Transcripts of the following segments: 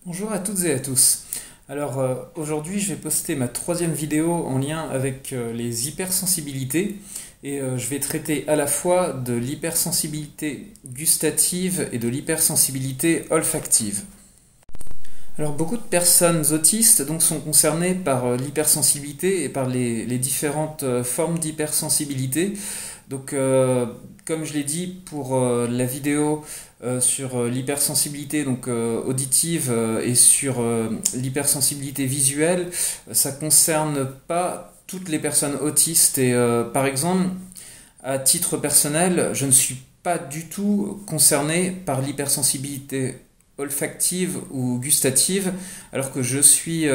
Bonjour à toutes et à tous. Alors aujourd'hui je vais poster ma troisième vidéo en lien avec les hypersensibilités et je vais traiter à la fois de l'hypersensibilité gustative et de l'hypersensibilité olfactive. Alors beaucoup de personnes autistes donc, sont concernées par l'hypersensibilité et par les différentes formes d'hypersensibilité. Donc comme je l'ai dit pour la vidéo sur l'hypersensibilité donc auditive et sur l'hypersensibilité visuelle, ça concerne pas toutes les personnes autistes et par exemple à titre personnel, je ne suis pas du tout concerné par l'hypersensibilité olfactive ou gustative, alors que je suis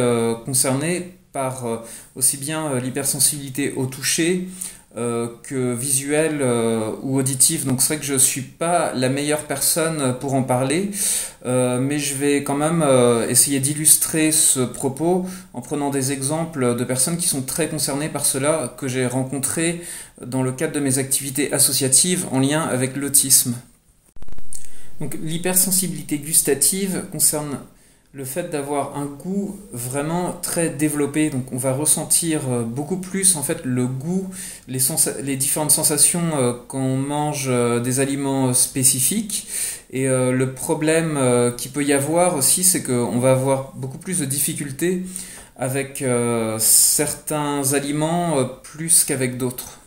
concerné par aussi bien l'hypersensibilité au toucher que visuelle ou auditive. Donc c'est vrai que je ne suis pas la meilleure personne pour en parler, mais je vais quand même essayer d'illustrer ce propos en prenant des exemples de personnes qui sont très concernées par cela, que j'ai rencontrées dans le cadre de mes activités associatives en lien avec l'autisme. Donc l'hypersensibilité gustative concerne le fait d'avoir un goût vraiment très développé. Donc on va ressentir beaucoup plus en fait le goût, les différentes sensations quand on mange des aliments spécifiques. Et le problème qu'il peut y avoir aussi, c'est qu'on va avoir beaucoup plus de difficultés avec certains aliments plus qu'avec d'autres.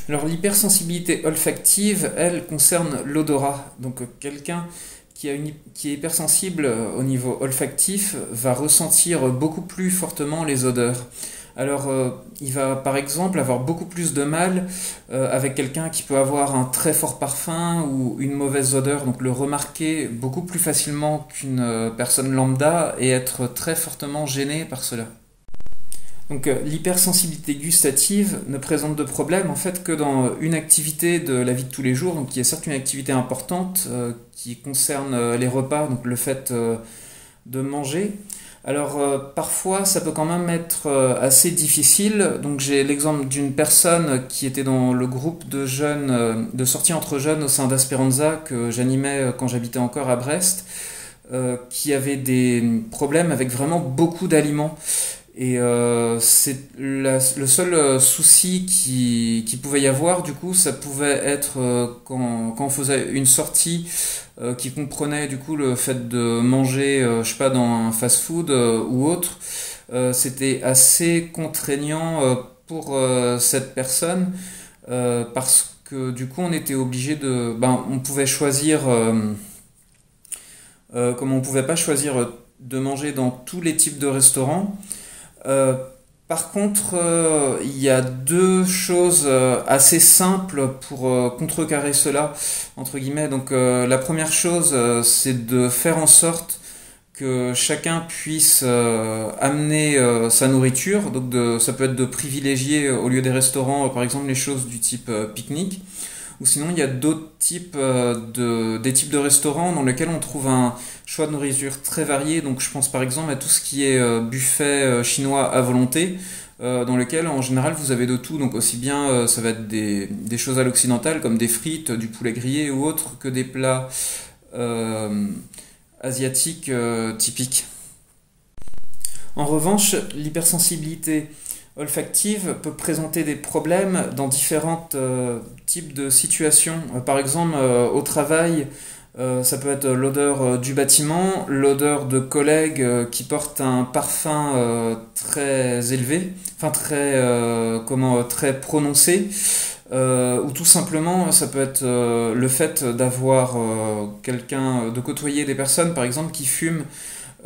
Alors l'hypersensibilité olfactive, elle, concerne l'odorat. Donc quelqu'un qui est hypersensible au niveau olfactif va ressentir beaucoup plus fortement les odeurs. Alors il va par exemple avoir beaucoup plus de mal avec quelqu'un qui peut avoir un très fort parfum ou une mauvaise odeur, donc le remarquer beaucoup plus facilement qu'une personne lambda et être très fortement gêné par cela. Donc l'hypersensibilité gustative ne présente de problème en fait que dans une activité de la vie de tous les jours, donc qui est certes une activité importante qui concerne les repas, donc le fait de manger. Alors parfois ça peut quand même être assez difficile. Donc j'ai l'exemple d'une personne qui était dans le groupe de jeunes, de sortie entre jeunes au sein d'Asperanza que j'animais quand j'habitais encore à Brest, qui avait des problèmes avec vraiment beaucoup d'aliments. Et c'est le seul souci qui pouvait y avoir, du coup, ça pouvait être quand on faisait une sortie qui comprenait du coup le fait de manger, je sais pas, dans un fast-food ou autre. C'était assez contraignant pour cette personne parce que du coup on était obligé on pouvait choisir, comme on pouvait pas choisir de manger dans tous les types de restaurants. Euh, Par contre, il y a deux choses assez simples pour contrecarrer cela, entre guillemets. Donc, la première chose, c'est de faire en sorte que chacun puisse amener sa nourriture. Donc, ça peut être de privilégier au lieu des restaurants, par exemple, les choses du type pique-nique. Ou sinon, il y a d'autres types des types de restaurants dans lesquels on trouve un choix de nourriture très varié. Donc, je pense par exemple à tout ce qui est buffet chinois à volonté, dans lequel en général vous avez de tout. Donc, aussi bien ça va être des choses à l'occidental comme des frites, du poulet grillé ou autre, que des plats asiatiques typiques. En revanche, l'hypersensibilité olfactive peut présenter des problèmes dans différents types de situations. Par exemple, au travail, ça peut être l'odeur du bâtiment, l'odeur de collègues qui portent un parfum très élevé, enfin très prononcé. Ou tout simplement, ça peut être le fait d'avoir de côtoyer des personnes, par exemple, qui fument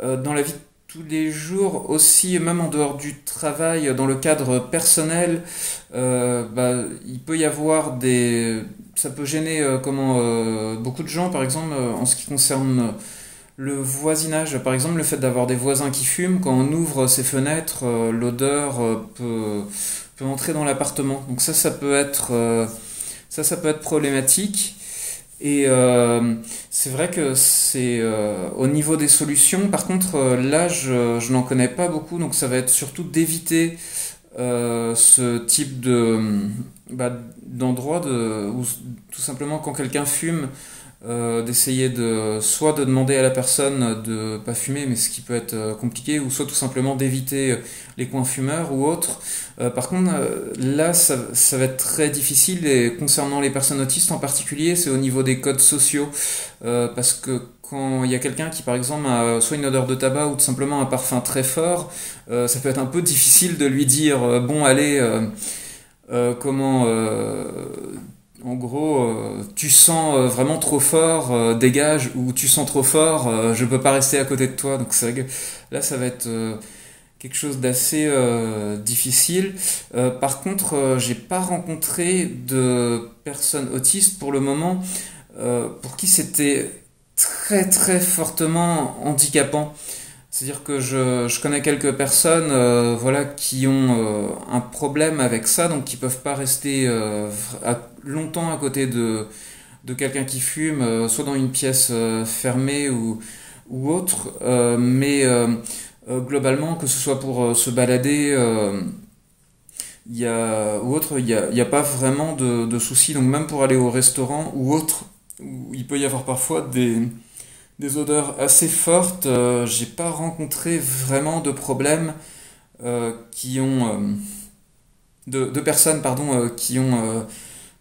dans la vie de tous les jours, aussi même en dehors du travail, dans le cadre personnel, il peut y avoir ça peut gêner beaucoup de gens, par exemple, en ce qui concerne le voisinage. Par exemple, le fait d'avoir des voisins qui fument, quand on ouvre ses fenêtres, l'odeur peut entrer dans l'appartement. Donc ça peut être problématique. Et c'est vrai que c'est au niveau des solutions. Par contre, là, je n'en connais pas beaucoup, donc ça va être surtout d'éviter ce type d'endroit où tout simplement quand quelqu'un fume, d'essayer soit de demander à la personne de pas fumer, mais ce qui peut être compliqué, ou soit tout simplement d'éviter les coins fumeurs ou autres. Par contre, là, ça va être très difficile, et concernant les personnes autistes en particulier, c'est au niveau des codes sociaux, parce que quand il y a quelqu'un qui, par exemple, a soit une odeur de tabac ou tout simplement un parfum très fort, ça peut être un peu difficile de lui dire, bon, allez, comment... en gros, tu sens vraiment trop fort, dégage, ou tu sens trop fort, je peux pas rester à côté de toi. Donc c'est vrai que là, ça va être quelque chose d'assez difficile. Par contre, j'ai pas rencontré de personnes autistes pour le moment pour qui c'était très très fortement handicapant. C'est-à-dire que je connais quelques personnes voilà, qui ont un problème avec ça, donc qui peuvent pas rester longtemps à côté de quelqu'un qui fume, soit dans une pièce fermée ou autre, mais globalement, que ce soit pour se balader ou autre, il y a pas vraiment de soucis, donc même pour aller au restaurant ou autre, où il peut y avoir parfois des odeurs assez fortes, j'ai pas rencontré vraiment de problèmes qui ont de personnes pardon qui ont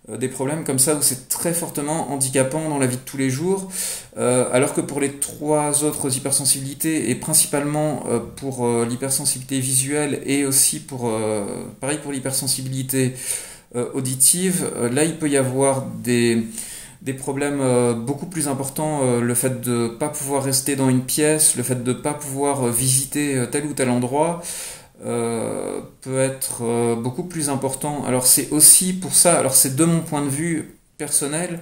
des problèmes comme ça où c'est très fortement handicapant dans la vie de tous les jours, alors que pour les trois autres hypersensibilités et principalement pour l'hypersensibilité visuelle et aussi pour pareil pour l'hypersensibilité auditive, là il peut y avoir des problèmes beaucoup plus importants, le fait de ne pas pouvoir rester dans une pièce, le fait de ne pas pouvoir visiter tel ou tel endroit peut être beaucoup plus important. Alors c'est aussi pour ça, alors c'est de mon point de vue personnel,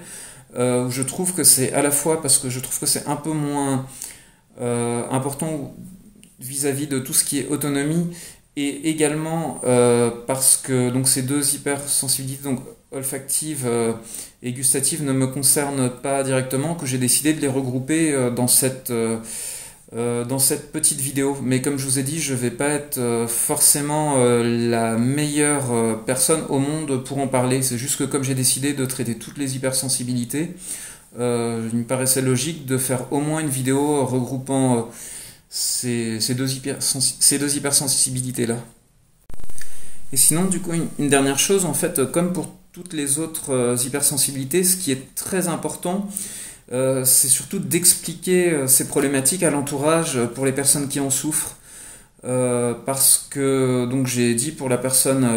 où je trouve que c'est à la fois parce que je trouve que c'est un peu moins important vis-à-vis de tout ce qui est autonomie, et également parce que donc ces deux hypersensibilités, donc olfactive et gustative, ne me concernent pas directement, que j'ai décidé de les regrouper dans cette petite vidéo. Mais comme je vous ai dit, je vais pas être forcément la meilleure personne au monde pour en parler. C'est juste que comme j'ai décidé de traiter toutes les hypersensibilités, il me paraissait logique de faire au moins une vidéo regroupant ces deux hypersensibilités-là. Et sinon, du coup, une dernière chose, en fait, comme pour toutes les autres hypersensibilités, ce qui est très important, c'est surtout d'expliquer ces problématiques à l'entourage pour les personnes qui en souffrent. Parce que, donc j'ai dit pour la personne,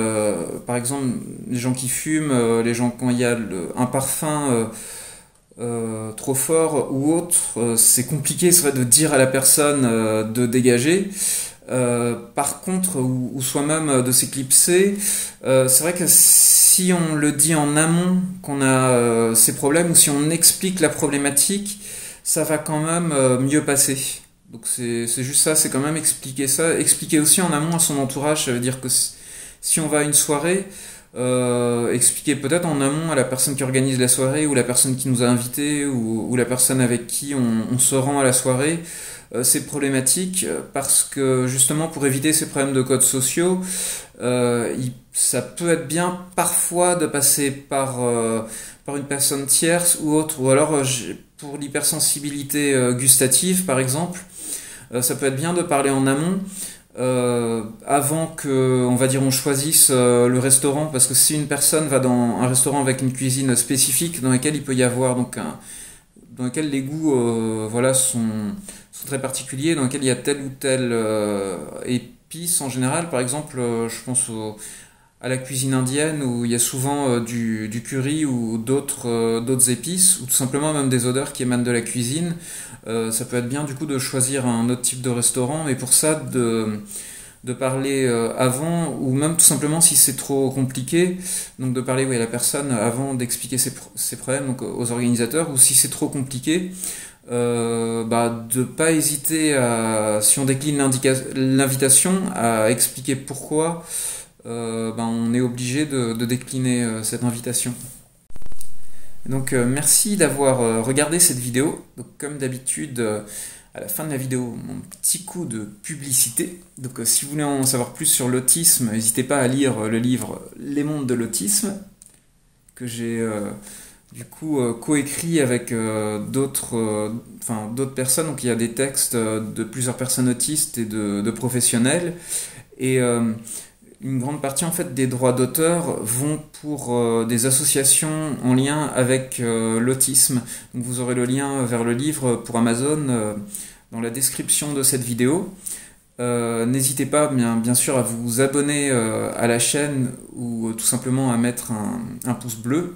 par exemple, les gens qui fument, les gens quand il y a un parfum trop fort ou autre, c'est compliqué, c'est vrai, de dire à la personne de dégager. Par contre, ou soi-même de s'éclipser, c'est vrai que si on le dit en amont qu'on a ces problèmes, ou si on explique la problématique, ça va quand même mieux passer. Donc c'est juste ça, c'est quand même expliquer ça. Expliquer aussi en amont à son entourage, ça veut dire que si on va à une soirée, expliquer peut-être en amont à la personne qui organise la soirée, ou la personne qui nous a invités, ou la personne avec qui on se rend à la soirée, ces problématiques, parce que justement pour éviter ces problèmes de codes sociaux, ça peut être bien parfois de passer par une personne tierce ou autre, ou alors pour l'hypersensibilité gustative par exemple, ça peut être bien de parler en amont avant que, on va dire, on choisisse le restaurant, parce que si une personne va dans un restaurant avec une cuisine spécifique dans laquelle il peut y avoir donc dans lequel les goûts voilà, sont très particuliers, dans lequel il y a telle ou telle épice en général. Par exemple, je pense à la cuisine indienne, où il y a souvent du curry ou d'autres épices, ou tout simplement même des odeurs qui émanent de la cuisine. Ça peut être bien du coup de choisir un autre type de restaurant, et pour ça de parler avant, ou même tout simplement si c'est trop compliqué, donc de parler à la personne avant d'expliquer ses problèmes, donc aux organisateurs, ou si c'est trop compliqué, de pas hésiter si on décline l'invitation, à expliquer pourquoi on est obligé de décliner cette invitation. Donc merci d'avoir regardé cette vidéo. Donc, comme d'habitude, à la fin de la vidéo, mon petit coup de publicité. Donc si vous voulez en savoir plus sur l'autisme, n'hésitez pas à lire le livre Les mondes de l'autisme, que j'ai du coup coécrit avec d'autres personnes. Donc il y a des textes de plusieurs personnes autistes et de professionnels. Et une grande partie en fait des droits d'auteur vont pour des associations en lien avec l'autisme. Donc vous aurez le lien vers le livre pour Amazon dans la description de cette vidéo. N'hésitez pas bien sûr à vous abonner à la chaîne ou tout simplement à mettre un pouce bleu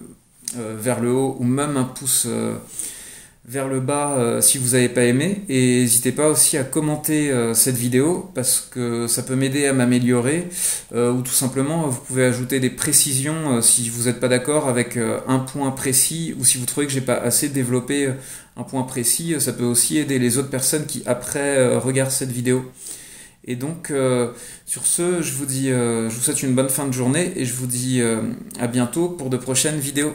vers le haut ou même un pouce vers le bas si vous n'avez pas aimé. Et n'hésitez pas aussi à commenter cette vidéo parce que ça peut m'aider à m'améliorer ou tout simplement vous pouvez ajouter des précisions si vous n'êtes pas d'accord avec un point précis ou si vous trouvez que j'ai pas assez développé un point précis, ça peut aussi aider les autres personnes qui après regardent cette vidéo. Et donc, sur ce, je vous souhaite une bonne fin de journée et je vous dis à bientôt pour de prochaines vidéos.